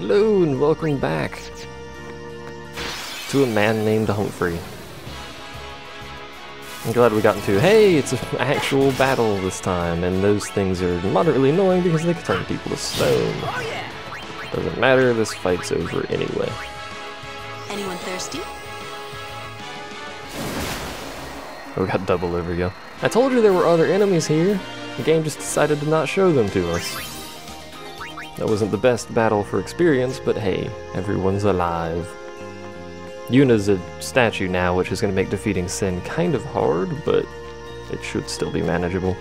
Hello and welcome back to a man named Humphrey. I'm glad we got into, hey, it's an actual battle this time, and those things are moderately annoying because they can turn people to stone. Doesn't matter, this fight's over anyway. Anyone thirsty? Oh, we got double overkill. I told you there were other enemies here. The game just decided to not show them to us. That wasn't the best battle for experience, but hey, everyone's alive. Yuna's a statue now, which is going to make defeating Sin kind of hard, but it should still be manageable.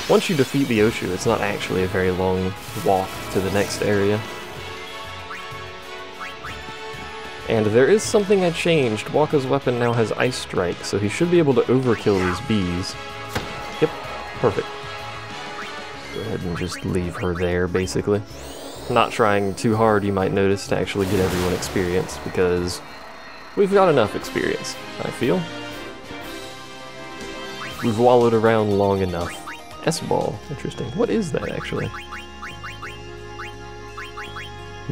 Once you defeat the Oshu, it's not actually a very long walk to the next area. And there is something I changed. Waka's weapon now has Ice Strike, so he should be able to overkill these bees. Yep, perfect. Go ahead and just leave her there, basically. Not trying too hard, you might notice, to actually get everyone experience, because we've got enough experience, I feel. We've wallowed around long enough. S-ball, interesting. What is that, actually?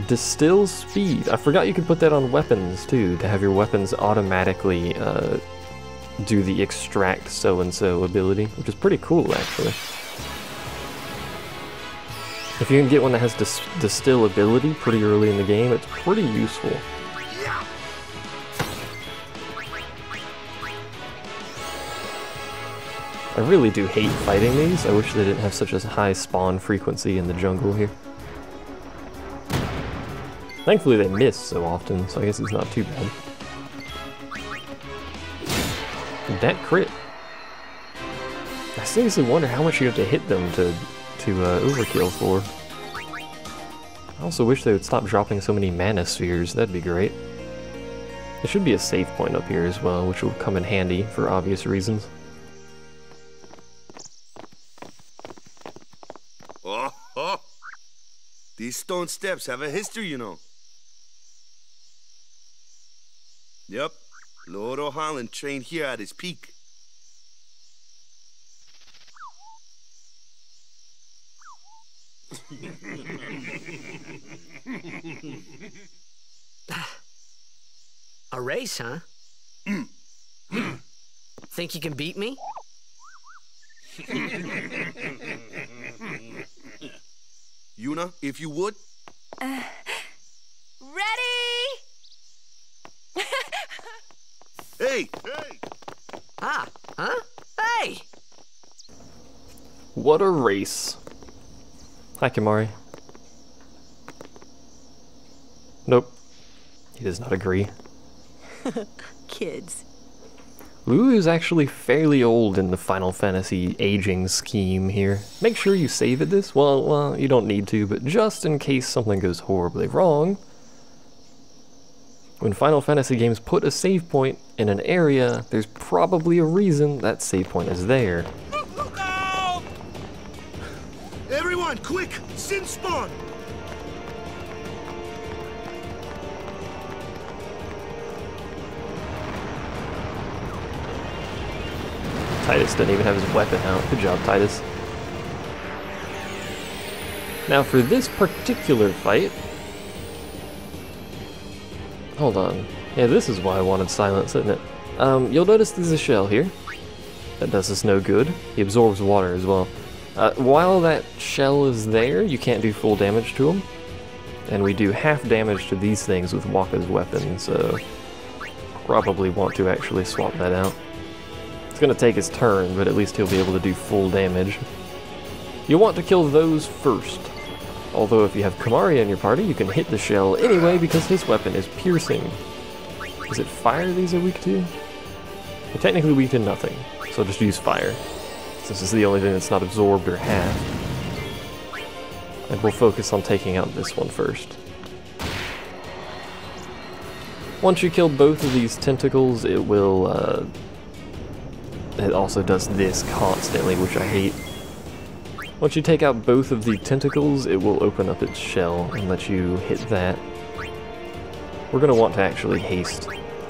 Distill speed. I forgot you could put that on weapons, too, to have your weapons automatically do the extract so-and-so ability, which is pretty cool, actually. If you can get one that has distill ability pretty early in the game, it's pretty useful. I really do hate fighting these. I wish they didn't have such a high spawn frequency in the jungle here. Thankfully they miss so often, so I guess it's not too bad. That crit. I seriously wonder how much you have to hit them to overkill for. I also wish they would stop dropping so many mana spheres, that'd be great. There should be a save point up here as well, which will come in handy for obvious reasons. Oh, oh. These stone steps have a history, you know. Yep, Lord O'Holland trained here at his peak. A race, huh? Think you can beat me? Yuna, if you would. Ready? Hey! Hey! Ah, huh? Hey! What a race. Hi, Kimari. Nope. He does not agree. Kids. Lulu's actually fairly old in the Final Fantasy aging scheme here. Make sure you save at this. Well, you don't need to, but just in case something goes horribly wrong. When Final Fantasy games put a save point in an area, there's probably a reason that save point is there. Everyone, quick! Sinspawn! Titus doesn't even have his weapon out. Good job, Titus. Now for this particular fight... Hold on. Yeah, this is why I wanted silence, isn't it? You'll notice there's a shell here. That does us no good. He absorbs water as well. While that shell is there, you can't do full damage to him. And we do half damage to these things with Waka's weapon, so... probably want to actually swap that out. It's gonna take his turn, but at least he'll be able to do full damage. You'll want to kill those first. Although if you have Kimari in your party, you can hit the shell anyway because his weapon is piercing. Is it fire these are weak to? They're technically weak to nothing, so just use fire. This is the only thing that's not absorbed or half. And we'll focus on taking out this one first. Once you kill both of these tentacles, it will, it also does this constantly, which I hate. Once you take out both of the tentacles, it will open up its shell and let you hit that. We're going to want to actually haste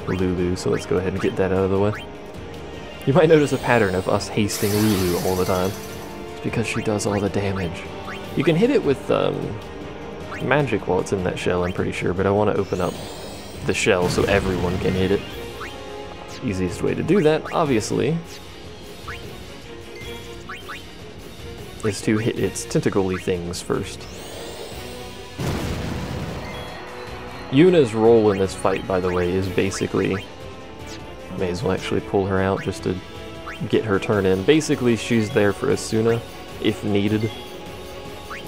Lulu, so let's go ahead and get that out of the way. You might notice a pattern of us hasting Lulu all the time. It's because she does all the damage. You can hit it with magic while it's in that shell, I'm pretty sure, but I want to open up the shell so everyone can hit it. Easiest way to do that, obviously, is to hit its tentacle-y things first. Yuna's role in this fight, by the way, is basically... May as well actually pull her out just to get her turn in. Basically, she's there for Asuna, if needed,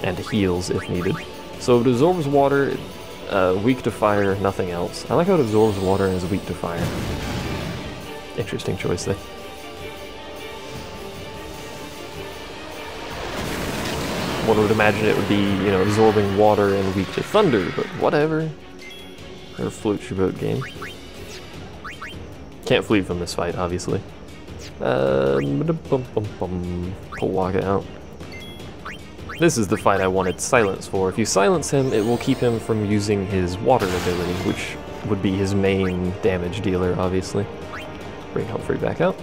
and heals if needed. So it absorbs water, weak to fire, nothing else. I like how it absorbs water and is weak to fire. Interesting choice there. One would imagine it would be, you know, absorbing water and weak to thunder, but whatever. Or float your boat game. Can't flee from this fight, obviously. Pull Waka out. This is the fight I wanted silence for. If you silence him, it will keep him from using his water ability, which would be his main damage dealer, obviously. Bring Humphrey back out.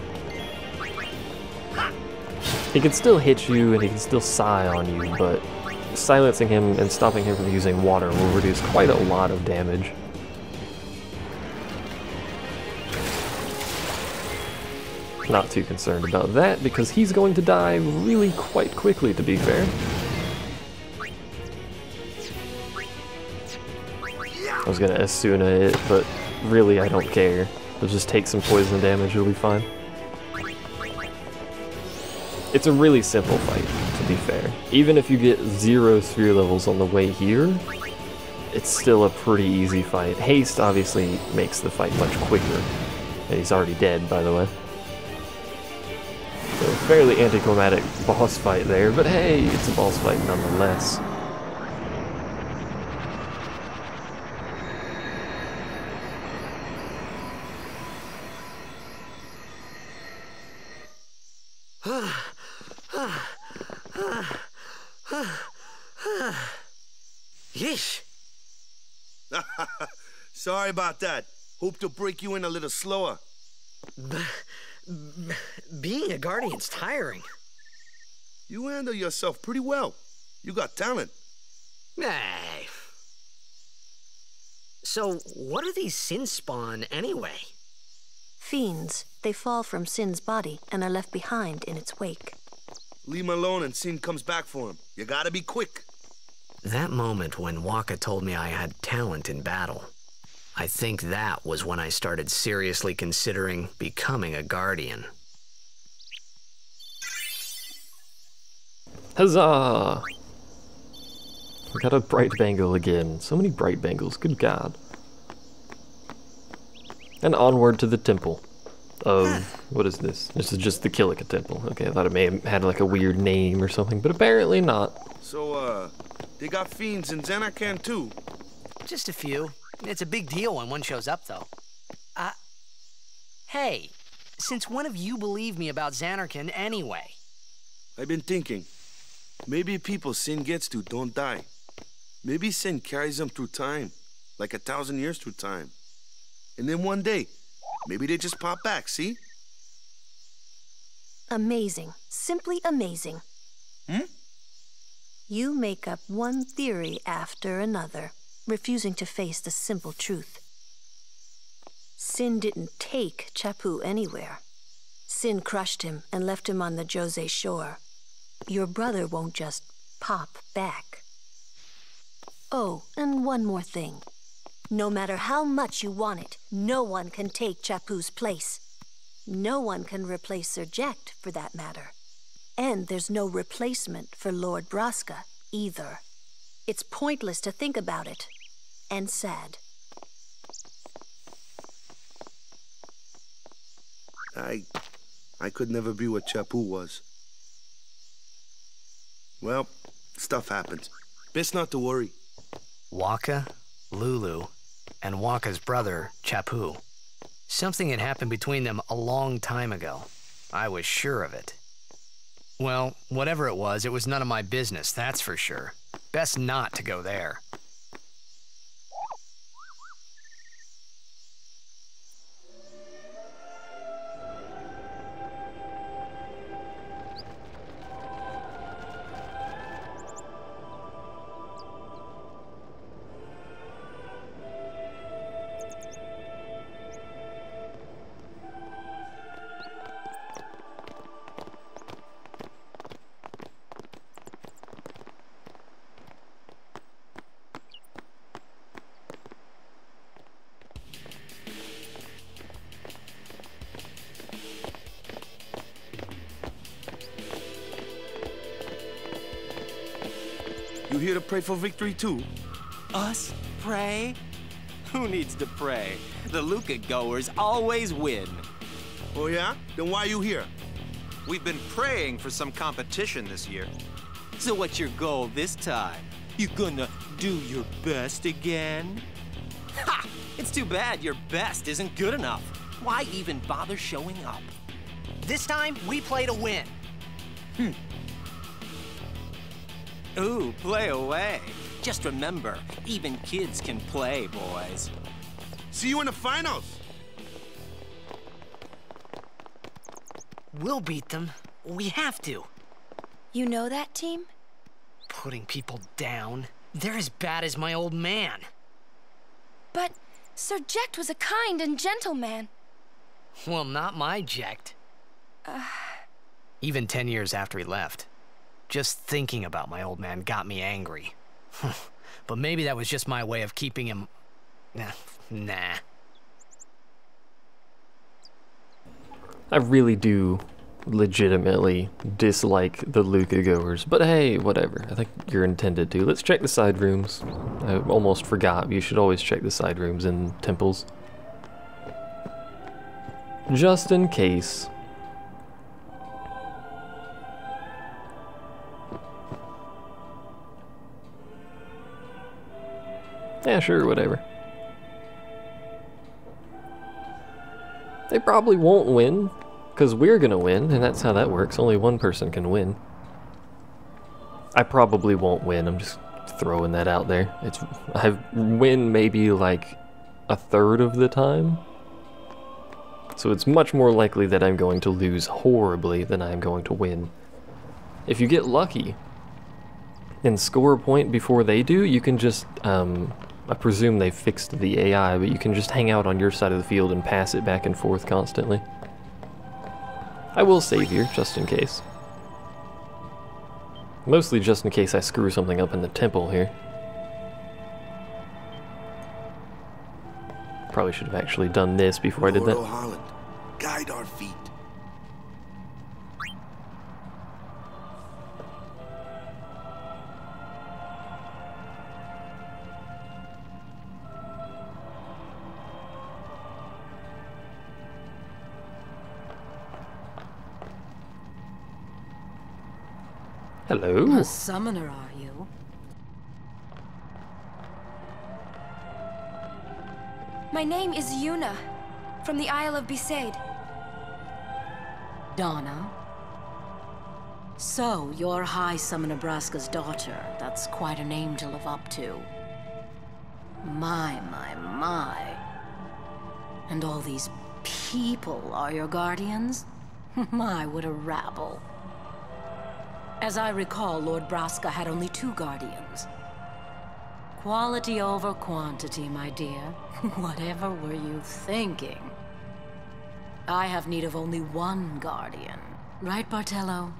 He can still hit you and he can still sigh on you, but silencing him and stopping him from using water will reduce quite a lot of damage. Not too concerned about that, because he's going to die really quite quickly, to be fair. I was gonna Asuna it, but really I don't care. I'll just take some poison damage, it'll be fine. It's a really simple fight, to be fair. Even if you get 0 sphere levels on the way here, it's still a pretty easy fight. Haste obviously makes the fight much quicker. And he's already dead, by the way. So fairly anticlimactic boss fight there, but hey, it's a boss fight nonetheless. Yeesh. Sorry about that. Hope to break you in a little slower. Being a guardian's tiring. You handle yourself pretty well. You got talent. Hey. So, what are these Sinspawn anyway? Fiends. They fall from Sin's body and are left behind in its wake. Leave him alone and Sin comes back for him. You gotta be quick. That moment when Waka told me I had talent in battle, I think that was when I started seriously considering becoming a guardian. Huzzah! We got a bright bangle again. So many bright bangles, good god. And onward to the temple of... what is this? This is just the Kilika Temple. Okay, I thought it may have had like a weird name or something, but apparently not. So, they got fiends in Zanarkand too? Just a few. It's a big deal when one shows up, though. Hey, since when have you believed me about Zanarkand anyway? I've been thinking. Maybe people Sin gets to don't die. Maybe Sin carries them through time, like 1,000 years through time. And then one day, maybe they just pop back, see? Amazing. Simply amazing. You make up one theory after another, refusing to face the simple truth. Sin didn't take Chappu anywhere. Sin crushed him and left him on the Jose shore. Your brother won't just pop back. Oh, and one more thing. No matter how much you want it, no one can take Chappu's place. No one can replace Sir Jekt, for that matter. And there's no replacement for Lord Braska, either. It's pointless to think about it. And sad. I could never be what Chappu was. Well, stuff happens. Best not to worry. Waka, Lulu, and Waka's brother, Chappu. Something had happened between them a long time ago. I was sure of it. Well, whatever it was none of my business, that's for sure. Best not to go there. You here to pray for victory too? Us? Pray? Who needs to pray? The Luca goers always win. Oh yeah? Then why you here? We've been praying for some competition this year. So what's your goal this time? You gonna do your best again? Ha! It's too bad your best isn't good enough. Why even bother showing up? This time, we play to win. Ooh, play away. Just remember, even kids can play, boys. See you in the finals! We'll beat them. We have to. You know that team? Putting people down. They're as bad as my old man. But Sir Jecht was a kind and gentle man. Well, not my Jecht. Even 10 years after he left. Just thinking about my old man got me angry. But maybe that was just my way of keeping him... Nah. I really do legitimately dislike the Luca goers, but hey, whatever. I think you're intended to. Let's check the side rooms. I almost forgot. You should always check the side rooms in temples. Just in case. Yeah, sure, whatever. They probably won't win, because we're gonna win, and that's how that works. Only one person can win. I probably won't win, I'm just throwing that out there. I win maybe like a third of the time. So it's much more likely that I'm going to lose horribly than I'm going to win. If you get lucky and score a point before they do, you can just, I presume they fixed the AI, but you can just hang out on your side of the field and pass it back and forth constantly. I will save here, just in case. Mostly just in case I screw something up in the temple here. Probably should have actually done this before I did that. Holland, guide our feet. Hello. A summoner, are you? My name is Yuna, from the Isle of Besaid. Donna? So, you're High Summoner Braska's daughter. That's quite a name to live up to. My. And all these people are your guardians? My, what a rabble. As I recall, Lord Braska had only 2 guardians. Quality over quantity, my dear. Whatever were you thinking? I have need of only 1 guardian. Right, Bartello?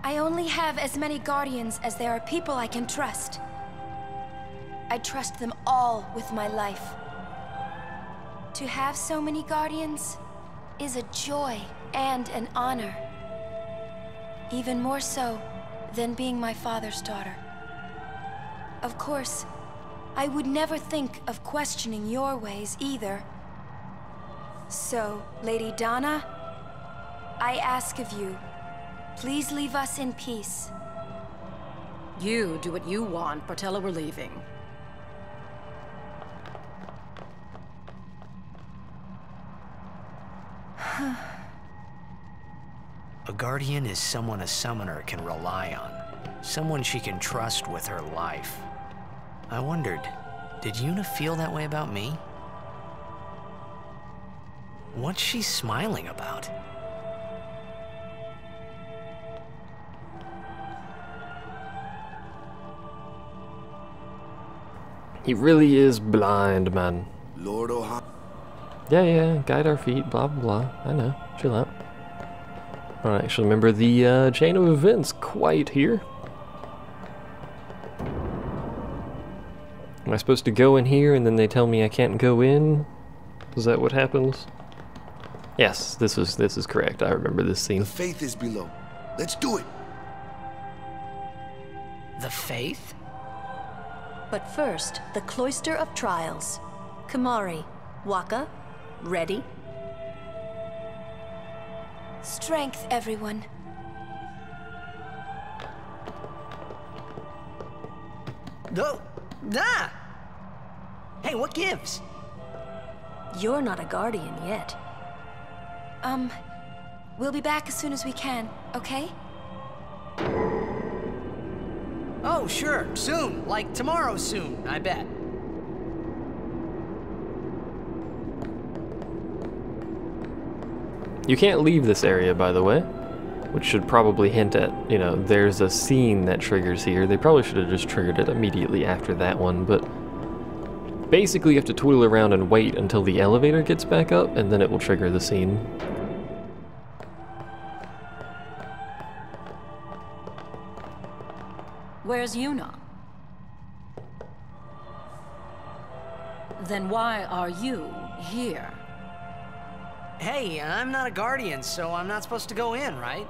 I only have as many guardians as there are people I can trust. I trust them all with my life. To have so many guardians is a joy and an honor. Even more so than being my father's daughter. Of course, I would never think of questioning your ways either. So, Lady Donna, I ask of you, please leave us in peace. You do what you want, Bartello, we're leaving. A guardian is someone a summoner can rely on. Someone she can trust with her life. I wondered, did Yuna feel that way about me? What's she smiling about? He really is blind, man. Lord O'Hara. Yeah, guide our feet, blah blah blah. I know, chill out. I don't actually remember the chain of events quite here. Am I supposed to go in here and then they tell me I can't go in? Is that what happens? Yes, this is correct. I remember this scene. The faith is below. Let's do it. The faith? But first, the cloister of trials. Kamari, Waka, ready? Strength, everyone. No! Ah! Hey, what gives? You're not a guardian yet. We'll be back as soon as we can, okay? Oh, sure, soon. Like tomorrow soon, I bet. You can't leave this area, by the way, which should probably hint at, you know, there's a scene that triggers here. They probably should have just triggered it immediately after that one, but basically you have to twiddle around and wait until the elevator gets back up, and then it will trigger the scene. Where's Yuna? Then why are you here? Hey, I'm not a guardian, so I'm not supposed to go in, right?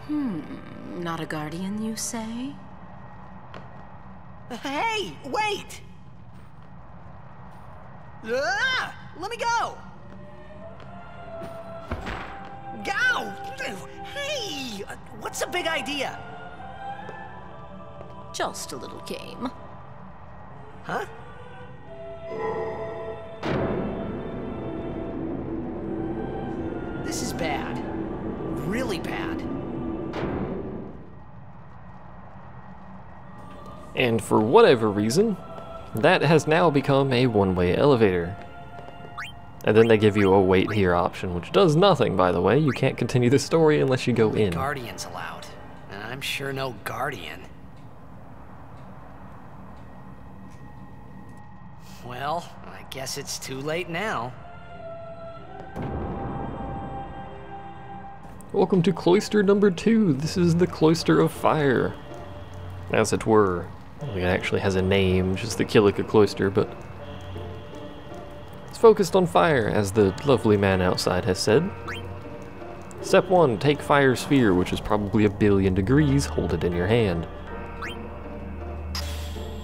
Not a guardian, you say? Hey, wait! Ah, let me go! Go! Hey! What's the big idea? Just a little game. Huh? This is bad. Really bad. And for whatever reason, that has now become a one-way elevator. And then they give you a wait here option, which does nothing, by the way. You can't continue the story unless you go in. Guardians allowed. And I'm sure no guardian. Well, I guess it's too late now. Welcome to cloister number 2. This is the Cloister of Fire, as it were. It actually has a name, just the Kilika Cloister, but it's focused on fire, as the lovely man outside has said. Step 1, take fire sphere, which is probably 1 billion degrees. Hold it in your hand.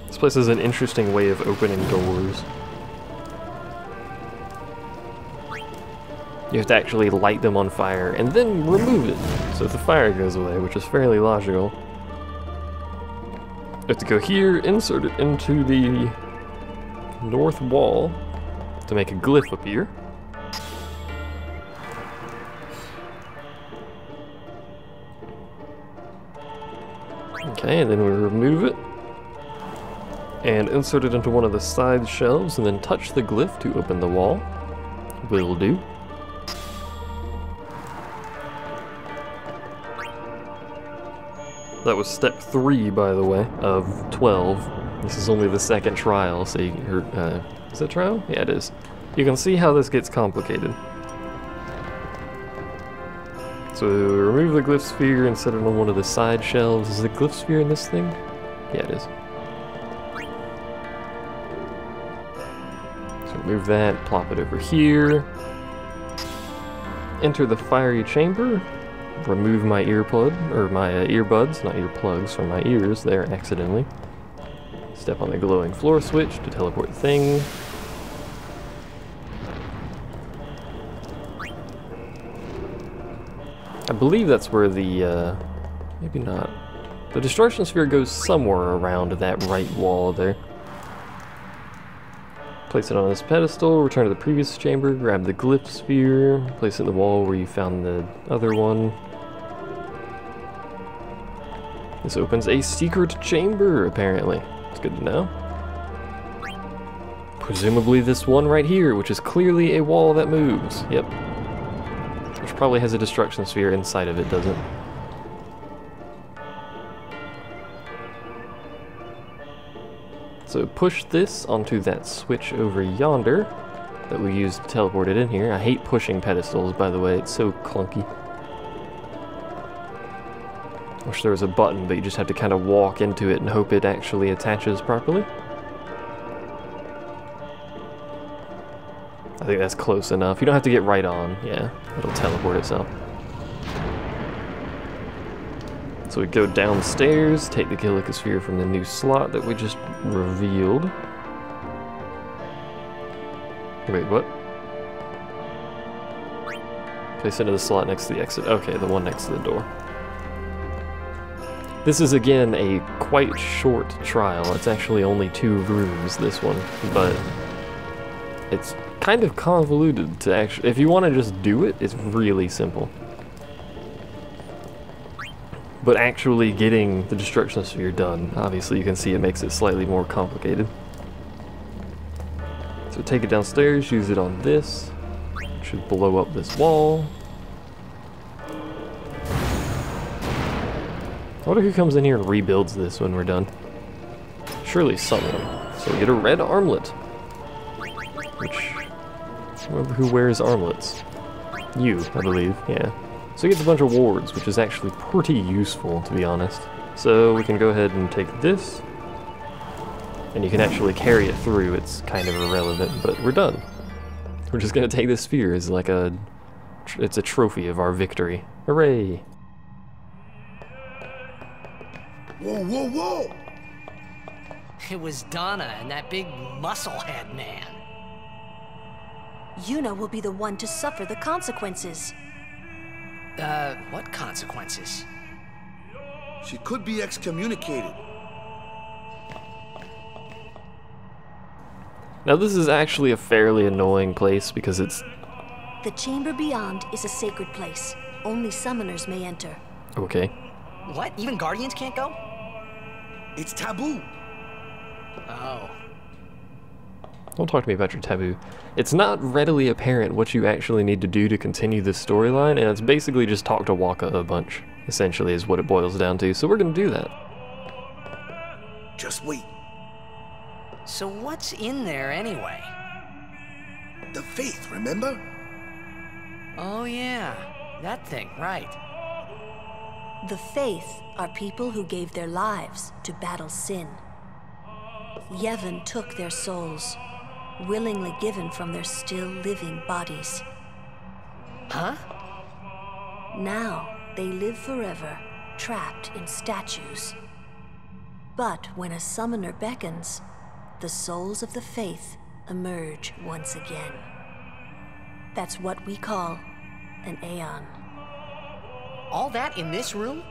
This place has an interesting way of opening doors. You have to actually light them on fire and then remove it so the fire goes away, which is fairly logical. You have to go here, insert it into the north wall to make a glyph appear. Okay, and then we remove it and insert it into one of the side shelves and then touch the glyph to open the wall. Will do. That was step 3, by the way, of 12. This is only the second trial, so is it trial? Yeah, it is. You can see how this gets complicated. So remove the glyph sphere and set it on one of the side shelves. Is the glyph sphere in this thing? Yeah, it is. So remove that, plop it over here. Enter the fiery chamber. Remove my earplug, or my earbuds, not earplugs, from my ears there accidentally. Step on the glowing floor switch to teleport the thing. I believe that's where the, maybe not. The destruction sphere goes somewhere around that right wall there. Place it on this pedestal, return to the previous chamber, grab the glyph sphere, place it in the wall where you found the other one. This opens a secret chamber, apparently. It's good to know. Presumably this one right here, which is clearly a wall that moves. Yep. Which probably has a destruction sphere inside of it, doesn't it? So push this onto that switch over yonder that we used to teleport it in here. I hate pushing pedestals, by the way. It's so clunky. Wish there was a button, but you just have to kind of walk into it and hope it actually attaches properly. I think that's close enough. You don't have to get right on. Yeah, it'll teleport itself. So we go downstairs, take the Kilika Sphere from the new slot that we just revealed. Wait, what? Place into the slot next to the exit. Okay, the one next to the door. This is again a quite short trial. It's actually only 2 rooms, this one, but it's kind of convoluted to actually, if you want to just do it, it's really simple. But actually getting the Destruction Sphere done, obviously you can see it makes it slightly more complicated. So take it downstairs, use it on this. Should blow up this wall. I wonder who comes in here and rebuilds this when we're done. Surely someone. So we get a red armlet. Which, remember who wears armlets? You, I believe, yeah. So it gets a bunch of wards, which is actually pretty useful, to be honest. So we can go ahead and take this. And you can actually carry it through. It's kind of irrelevant, but we're done. We're just gonna take this sphere as like it's a trophy of our victory. Hooray! Whoa, whoa, whoa! It was Donna and that big musclehead man. Yuna will be the one to suffer the consequences. What consequences? She could be excommunicated. Now this is actually a fairly annoying place because it's... The chamber beyond is a sacred place. Only summoners may enter. Okay. What? Even Guardians can't go? It's taboo. Oh. Don't talk to me about your taboo. It's not readily apparent what you actually need to do to continue this storyline, and it's basically just talk to Waka a bunch, essentially, is what it boils down to. So we're gonna do that. Just wait. So what's in there anyway? The faith, remember? Oh yeah, that thing, right. The faith are people who gave their lives to battle sin. Yevon took their souls, willingly given from their still living bodies. Huh? Now they live forever, trapped in statues. But when a summoner beckons, the souls of the faith emerge once again. That's what we call an Aeon. All that in this room?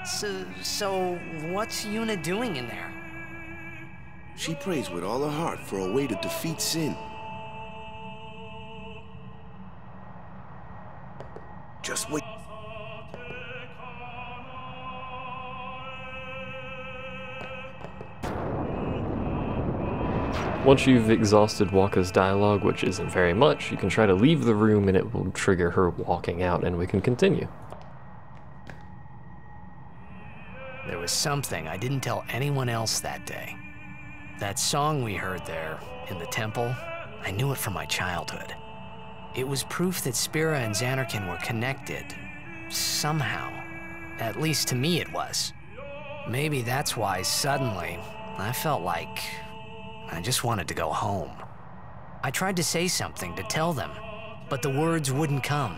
So what's Yuna doing in there? She prays with all her heart for a way to defeat sin. Just wait. Once you've exhausted Waka's dialogue, which isn't very much, you can try to leave the room and it will trigger her walking out and we can continue. There was something I didn't tell anyone else that day. That song we heard there, in the temple, I knew it from my childhood. It was proof that Spira and Xanarkin were connected. Somehow. At least to me it was. Maybe that's why suddenly, I felt like I just wanted to go home. I tried to say something to tell them, but the words wouldn't come.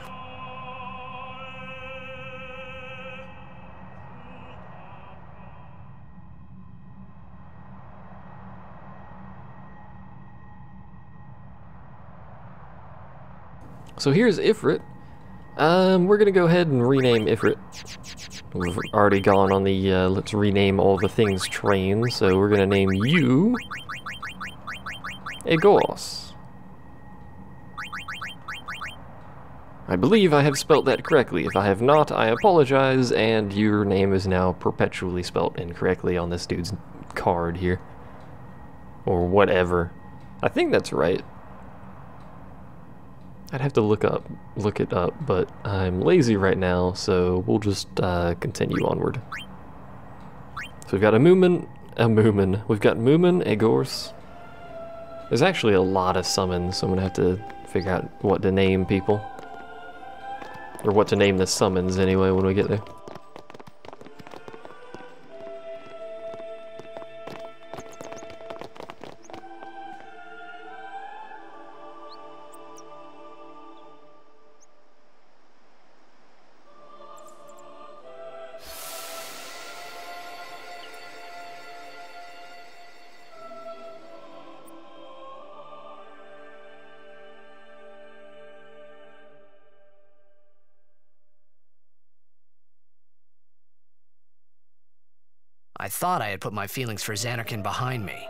So here's Ifrit. We're gonna go ahead and rename Ifrit. We've already gone on the let's rename all the things train, so we're gonna name you Egos. I believe I have spelt that correctly. If I have not, I apologize, and your name is now perpetually spelt incorrectly on this dude's card here. Or whatever. I think that's right. I'd have to look it up, but I'm lazy right now, so we'll just continue onward. So we've got a Moomin. We've got Moomin, Egors. There's actually a lot of summons, so I'm gonna have to figure out what to name people. Or what to name the summons anyway when we get there. I thought I had put my feelings for Xanarkin behind me.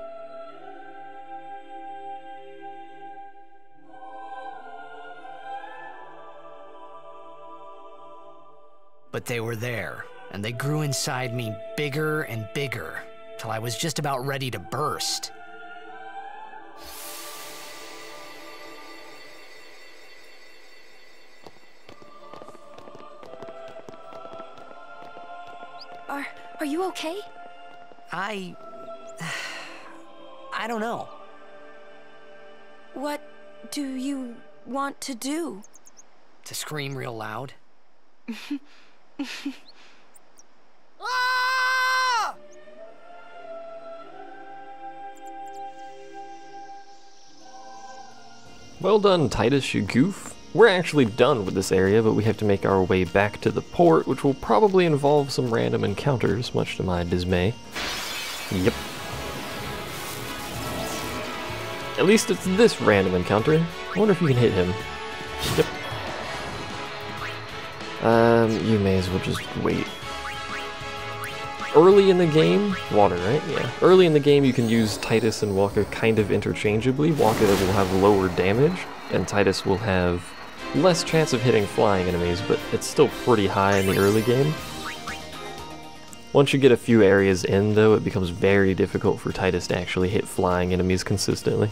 But they were there, and they grew inside me bigger and bigger, till I was just about ready to burst. Are you okay? I don't know. What do you want to do? To scream real loud? Ah! Well done, Titus, you goof. We're actually done with this area, but we have to make our way back to the port, which will probably involve some random encounters, much to my dismay. Yep. At least it's this random encounter. I wonder if you can hit him. Yep. You may as well just wait. Early in the game, water, right? Yeah. Early in the game, you can use Titus and Waka kind of interchangeably. Waka will have lower damage, and Titus will have less chance of hitting flying enemies, but it's still pretty high in the early game. Once you get a few areas in, though, it becomes very difficult for Titus to actually hit flying enemies consistently.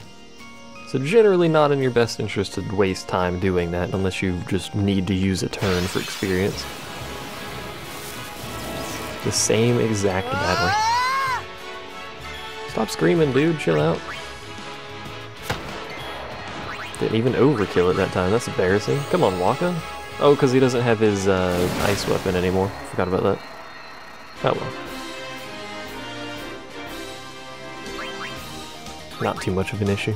So generally not in your best interest to waste time doing that, unless you just need to use a turn for experience. The same exact battle. Stop screaming, dude, chill out. Didn't even overkill it that time, that's embarrassing. Come on, Waka. Oh, because he doesn't have his ice weapon anymore. Forgot about that. Oh well. Not too much of an issue.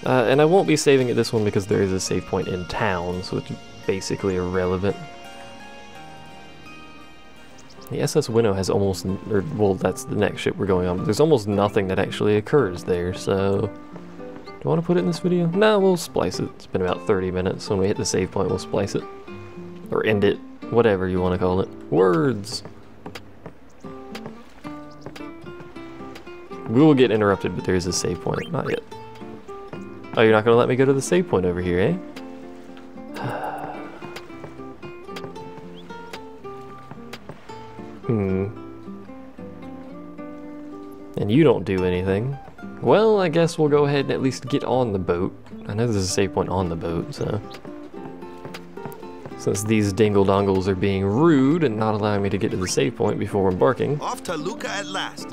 And I won't be saving at this one because there is a save point in town, so it's basically irrelevant. The SS Winno has almost, well, that's the next ship we're going on, but there's almost nothing that actually occurs there, so... Do I want to put it in this video? No, we'll splice it. It's been about 30 minutes. When we hit the save point, we'll splice it. Or end it. Whatever you want to call it. Words! We will get interrupted, but there is a save point. Not yet. Oh, you're not going to let me go to the save point over here, eh? And you don't do anything. Well, I guess we'll go ahead and at least get on the boat. I know there's a save point on the boat, so... Since these dingle-dongles are being rude and not allowing me to get to the save point before embarking... Off to Luca at last.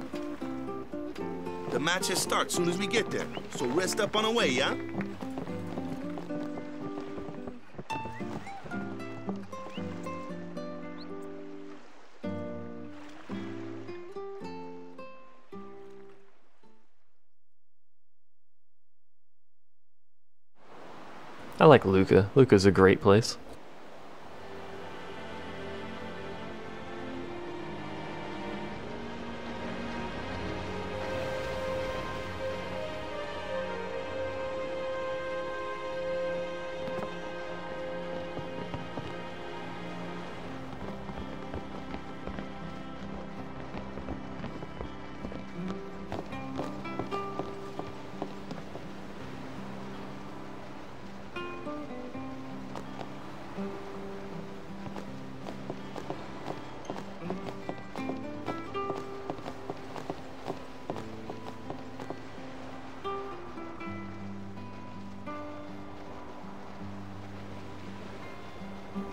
The matches start soon as we get there, so rest up on the way, yeah? I like Luca. Luca's a great place.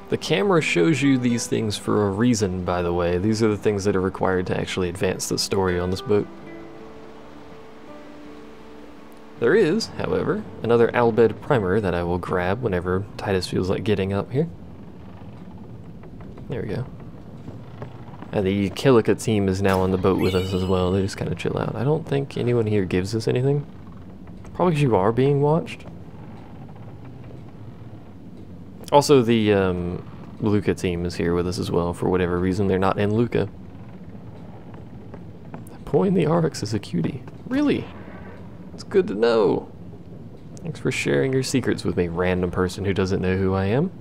The camera shows you these things for a reason, by the way. These are the things that are required to actually advance the story on this boat. There is, however, another Albed primer that I will grab whenever Titus feels like getting up here. There we go. And the Kilika team is now on the boat with us as well. They just kind of chill out. I don't think anyone here gives us anything. Probably because you are being watched. Also, the Luca team is here with us as well, for whatever reason. They're not in Luca. Boy in the Arx is a cutie. Really? It's good to know. Thanks for sharing your secrets with me, random person who doesn't know who I am.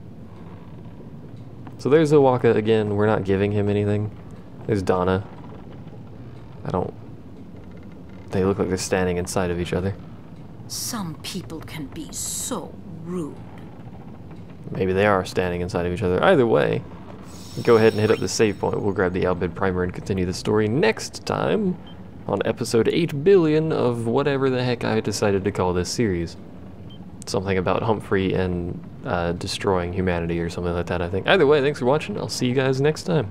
So there's Owaka again. We're not giving him anything. There's Donna. They look like they're standing inside of each other. Some people can be so rude. Maybe they are standing inside of each other. Either way, go ahead and hit up the save point. We'll grab the Albed Primer and continue the story next time on episode 8 billion of whatever the heck I decided to call this series. Something about Humphrey and destroying humanity or something like that, I think. Either way, thanks for watching. I'll see you guys next time.